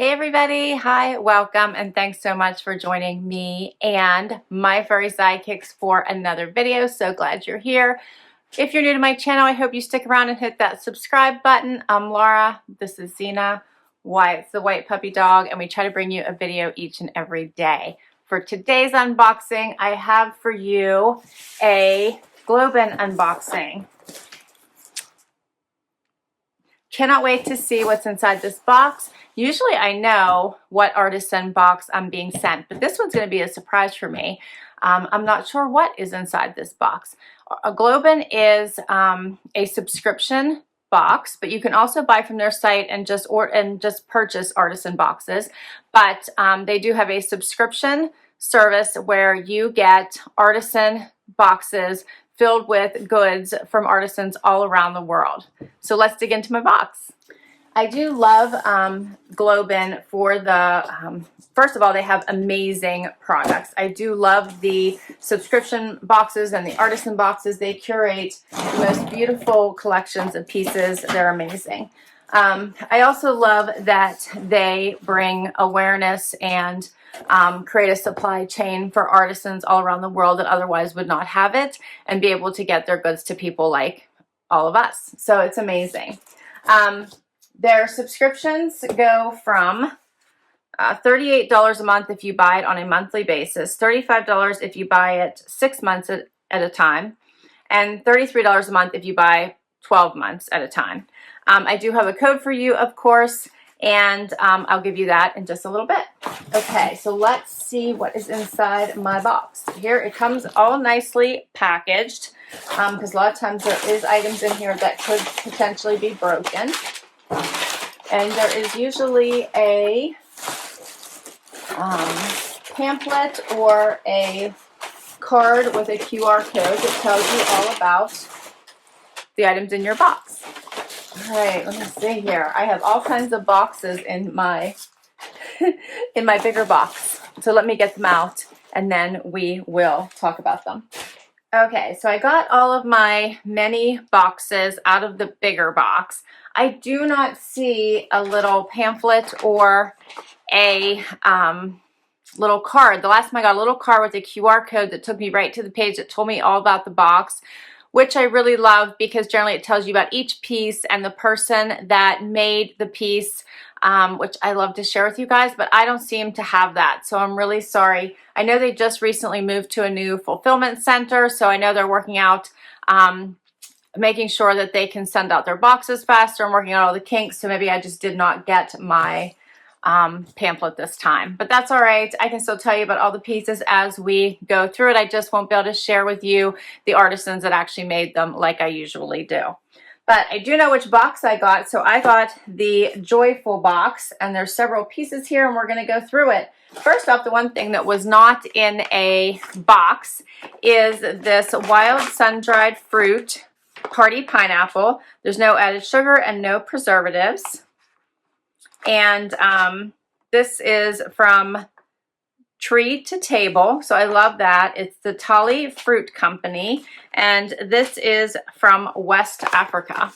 Hey everybody, hi, welcome, and thanks so much for joining me and my furry sidekicks for another video. So glad you're here. If you're new to my channel, I hope you stick around and hit that subscribe button. I'm Laura, this is Xena, Wyatt's the white puppy dog, and we try to bring you a video each and every day. For today's unboxing, I have for you a GlobeIn unboxing. Cannot wait to see what's inside this box. Usually I know what Artisan Box I'm being sent, but this one's going to be a surprise for me. I'm not sure what is inside this box. A GlobeIn is a subscription box, but you can also buy from their site and just purchase Artisan boxes. But they do have a subscription service where you get Artisan boxes filled with goods from artisans all around the world. So let's dig into my box. I do love GlobeIn for the, first of all, they have amazing products. I do love the subscription boxes and the artisan boxes. They curate the most beautiful collections of pieces. They're amazing. I also love that they bring awareness and create a supply chain for artisans all around the world that otherwise would not have it and be able to get their goods to people like all of us. So it's amazing. Their subscriptions go from $38 a month if you buy it on a monthly basis, $35 if you buy it 6 months at a time, and $33 a month if you buy 12 months at a time. I do have a code for you, of course, and I'll give you that in just a little bit. Okay, so let's see what is inside my box. Here it comes all nicely packaged, because a lot of times there is items in here that could potentially be broken. And there is usually a pamphlet or a card with a QR code that tells you all about the items in your box. All right, let me see here. I have all kinds of boxes in my in my bigger box. So let me get them out and then we will talk about them. Okay, so I got all of my many boxes out of the bigger box. I do not see a little pamphlet or a little card. The last time I got a little card with a QR code that took me right to the page that told me all about the box, which I really love because generally it tells you about each piece and the person that made the piece, which I love to share with you guys, but I don't seem to have that, so I'm really sorry. I know they just recently moved to a new fulfillment center, so I know they're working out, making sure that they can send out their boxes faster and working out all the kinks, so maybe I just did not get my pamphlet this time, but that's all right. I can still tell you about all the pieces as we go through it. I just won't be able to share with you the artisans that actually made them like I usually do. But I do know which box I got, so I got the Joyful box, and there's several pieces here, and we're going to go through it. First off, the one thing that was not in a box is this wild sun-dried fruit party pineapple. There's no added sugar and no preservatives. And this is from Tree to Table, so I love that. It's the Tali Fruit Company, and this is from West Africa.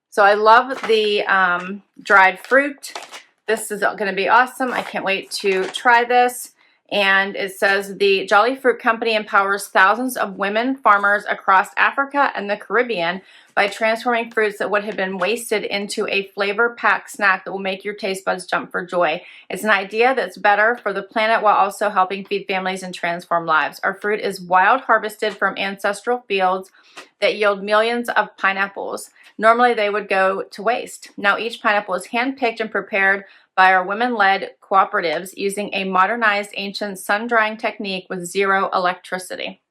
So I love the dried fruit. This is going to be awesome. I can't wait to try this. And it says the Jolly Fruit Company empowers thousands of women farmers across Africa and the Caribbean by transforming fruits that would have been wasted into a flavor-packed snack that will make your taste buds jump for joy. It's an idea that's better for the planet while also helping feed families and transform lives. Our fruit is wild harvested from ancestral fields that yield millions of pineapples. Normally they would go to waste. Now each pineapple is hand-picked and prepared by our women-led cooperatives using a modernized ancient sun-drying technique with zero electricity.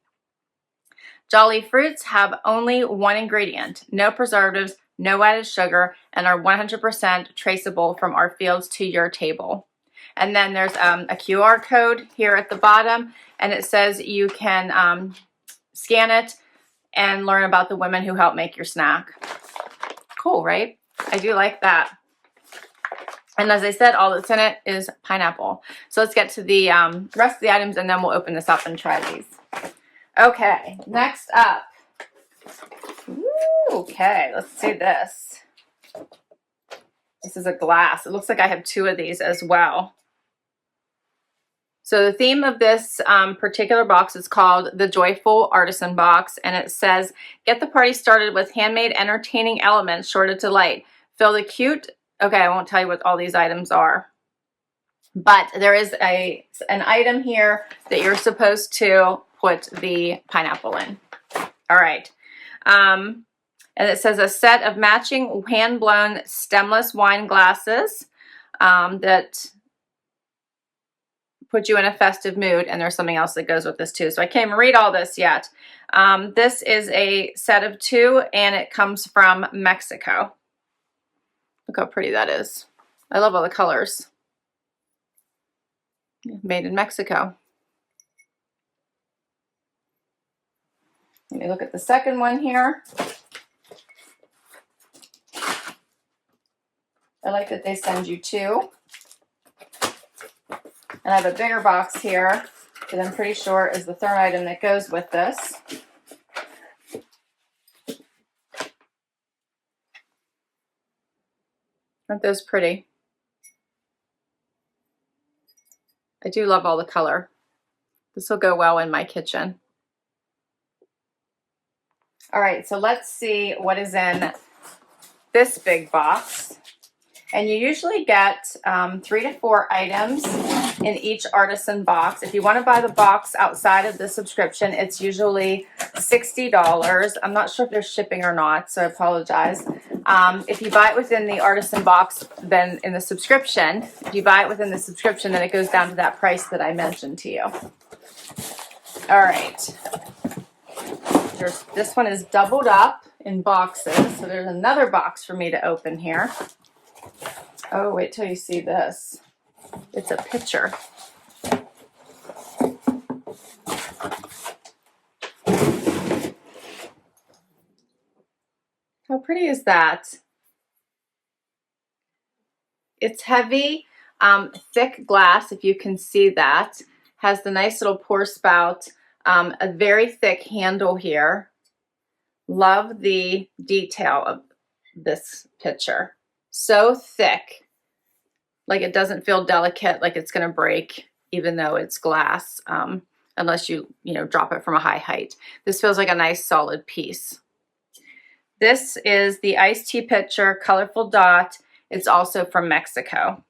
Jolly fruits have only one ingredient, no preservatives, no added sugar, and are 100% traceable from our fields to your table. And then there's a QR code here at the bottom, and it says you can scan it and learn about the women who help make your snack. Cool, right? I do like that. And as I said, all that's in it is pineapple. So let's get to the rest of the items and then we'll open this up and try these. Okay, next up. Ooh, okay, let's see this. This is a glass. It looks like I have 2 of these as well. So the theme of this particular box is called the Joyful Artisan Box, and it says, get the party started with handmade entertaining elements sure to delight. Fill the cute, okay, I won't tell you what all these items are, but there is an item here that you're supposed to put the pineapple in. All right. And it says a set of matching hand-blown stemless wine glasses that put you in a festive mood, and there's something else that goes with this too. So I can't even read all this yet. This is a set of 2, and it comes from Mexico. Look how pretty that is. I love all the colors. Made in Mexico. Let me look at the second one here. I like that they send you 2. And I have a bigger box here that I'm pretty sure is the third item that goes with this. Aren't those pretty? I do love all the color. This will go well in my kitchen. All right, so let's see what is in this big box. And you usually get 3 to 4 items in each artisan box. If you want to buy the box outside of the subscription, it's usually $60. I'm not sure if there's shipping or not, so I apologize. If you buy it within the artisan box, then in the subscription, if you buy it within the subscription, then it goes down to that price that I mentioned to you. All right. This one is doubled up in boxes, so there's another box for me to open here. Oh, wait till you see this. It's a picture. How pretty is that? It's heavy, thick glass, if you can see that. Has the nice little pour spout, a very thick handle here. Love the detail of this picture. So thick, like it doesn't feel delicate, like it's going to break, even though it's glass, unless you drop it from a high height. This feels like a nice solid piece. This is the iced tea pitcher, colorful dot. It's also from Mexico.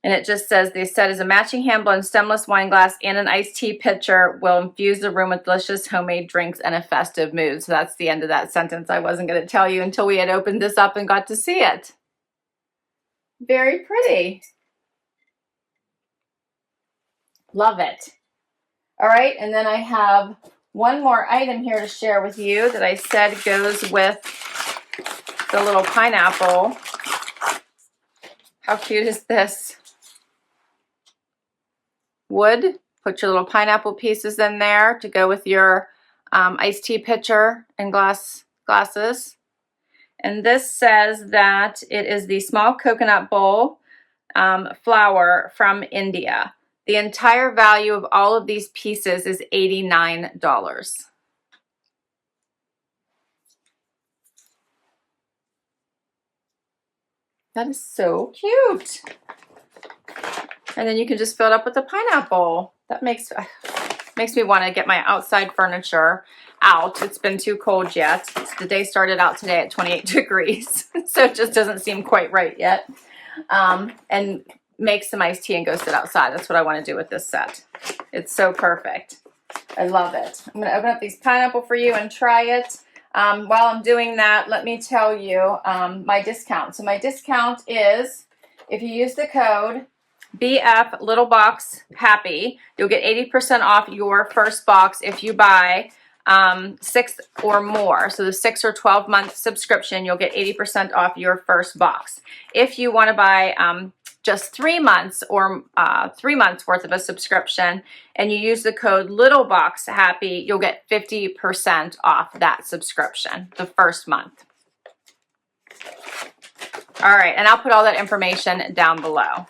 And it just says the set is a matching hand-blown stemless wine glass and an iced tea pitcher will infuse the room with delicious homemade drinks and a festive mood. So that's the end of that sentence. I wasn't going to tell you until we had opened this up and got to see it. Very pretty. Love it. All right, and then I have one more item here to share with you that I said goes with the little pineapple. How cute is this? Wood. Put your little pineapple pieces in there to go with your iced tea pitcher and glasses. And this says that it is the small coconut bowl flower from India. The entire value of all of these pieces is $89. That is so cute. And then you can just fill it up with a pineapple. That makes me want to get my outside furniture out. It's been too cold yet. The day started out today at 28 degrees, so it just doesn't seem quite right yet. And make some iced tea and go sit outside. That's what I want to do with this set. It's so perfect. I love it. I'm going to open up these pineapple for you and try it. While I'm doing that, let me tell you my discount. So my discount is, if you use the code BF littleboxo happy, you'll get 80% off your first box if you buy 6 or more. So the 6 or 12-month subscription, you'll get 80% off your first box. If you want to buy just 3 months or 3 months worth of a subscription and you use the code littleboxo happy, you'll get 50% off that subscription the first month. All right, and I'll put all that information down below.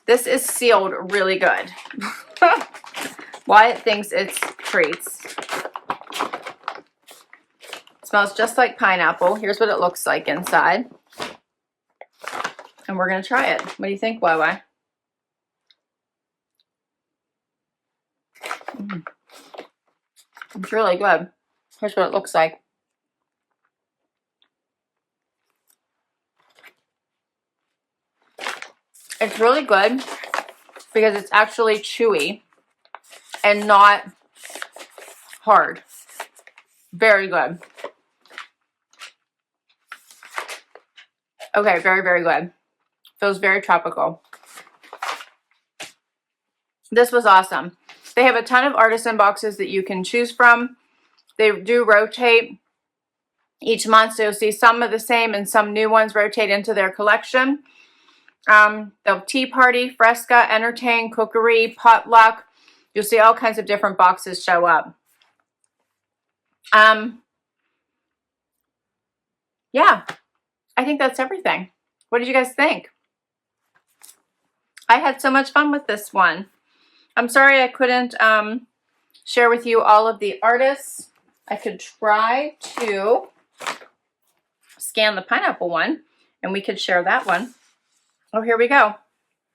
This is sealed really good. Wyatt thinks it's treats. It smells just like pineapple. Here's what it looks like inside. And we're going to try it. What do you think, YY? It's really good. Here's what it looks like. It's really good because it's actually chewy and not hard. Very good. Okay, very, very good. Feels very tropical. This was awesome. They have a ton of artisan boxes that you can choose from. They do rotate each month, so you'll see some of the same and some new ones rotate into their collection. They'll tea party, fresca, entertain, cookery, potluck. You'll see all kinds of different boxes show up. Yeah, I think that's everything. What did you guys think? I had so much fun with this one. I'm sorry I couldn't share with you all of the artists. I could try to scan the pineapple one and we could share that one. Oh, here we go.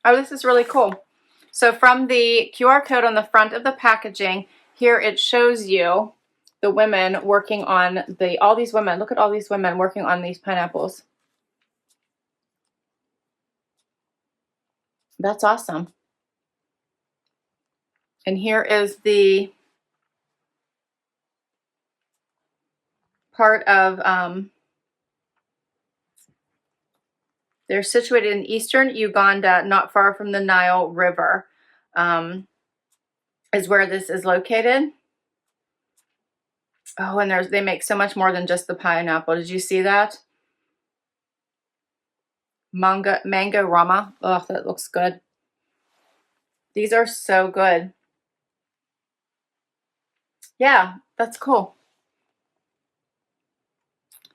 Oh, this is really cool. So from the QR code on the front of the packaging, here it shows you the women working on all these women. Look at all these women working on these pineapples. That's awesome. And here is the part of, they're situated in eastern Uganda, not far from the Nile River, is where this is located. Oh, and they make so much more than just the pineapple. Did you see that? Mango Rama. Oh, that looks good. These are so good. Yeah, that's cool.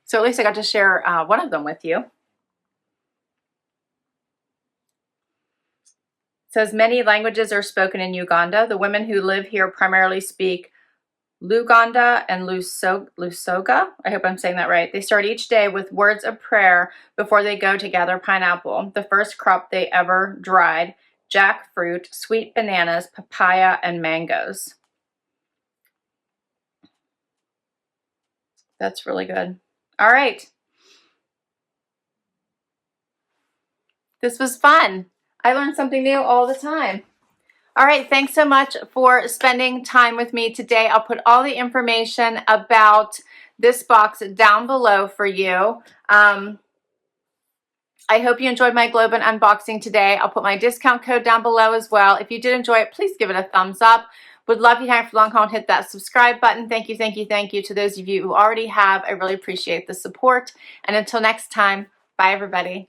So at least I got to share one of them with you. It says many languages are spoken in Uganda. The women who live here primarily speak Luganda and Lusoga. I hope I'm saying that right. They start each day with words of prayer before they go to gather pineapple, the first crop they ever dried, jackfruit, sweet bananas, papaya, and mangoes. That's really good. All right. This was fun. I learned something new all the time. All right, thanks so much for spending time with me today. I'll put all the information about this box down below for you. I hope you enjoyed my GlobeIn unboxing today. I'll put my discount code down below as well. If you did enjoy it, please give it a thumbs up. Would love you to hang for long haul and hit that subscribe button. Thank you, thank you, thank you to those of you who already have. I really appreciate the support. And until next time, bye everybody.